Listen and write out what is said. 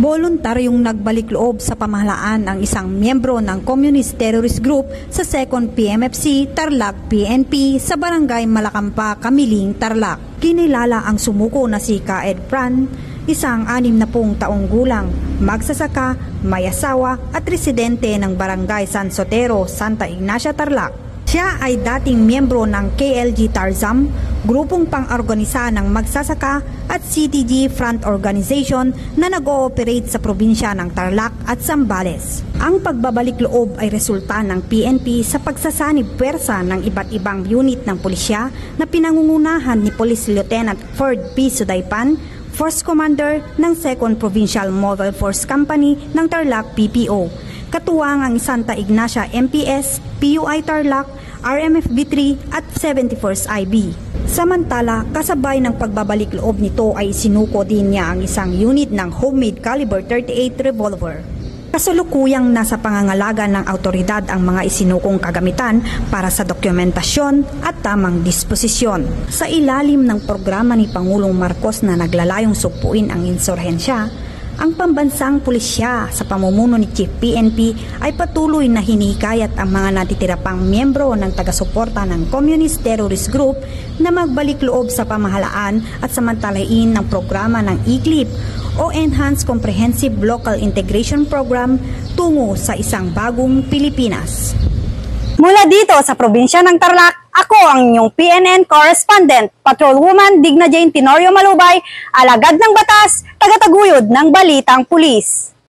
Voluntaryong nagbalik loob sa pamahalaan ang isang miyembro ng Communist Terrorist Group sa 2nd PMFC Tarlac PNP sa Barangay Malacampa, Kamiling, Tarlac. Kinilala ang sumuko na si Kaed Fran, isang 60 taong gulang, magsasaka, may asawa at residente ng Barangay San Sotero, Santa Ignacia, Tarlac. Siya ay dating miyembro ng KLG Tarzam, grupong pang-organisa ng magsasaka at CTG Front Organization na nag-ooperate sa probinsya ng Tarlac at Zambales. Ang pagbabalik loob ay resulta ng PNP sa pagsasanib pwersa ng iba't ibang unit ng pulisya na pinangungunahan ni Police Lieutenant Ferd P. Sudaypan, Force Commander ng 2nd Provincial Mobile Force Company ng Tarlac PPO. Katuwang ang Santa Ignacia MPS, PUI Tarlac, RMFB-3 at 71st IB. Samantala, kasabay ng pagbabalik loob nito ay sinuko din niya ang isang unit ng homemade caliber 38 revolver. Kasalukuyang nasa pangangalaga ng autoridad ang mga isinukong kagamitan para sa dokumentasyon at tamang disposisyon. Sa ilalim ng programa ni Pangulong Marcos na naglalayong sugpuin ang insurhensya, ang pambansang pulisya sa pamumuno ni Chief PNP ay patuloy na hinikayat ang mga natitira pang miyembro ng taga-suporta ng Communist Terrorist Group na magbalik loob sa pamahalaan at samantalain ng programa ng ECLIP o Enhanced Comprehensive Local Integration Program tungo sa isang bagong Pilipinas. Mula dito sa probinsya ng Tarlac, ako ang inyong PNN correspondent, Patrolwoman Digna Jane Tenorio Malubay, alagad ng batas, tagataguyod ng Balitang Pulis.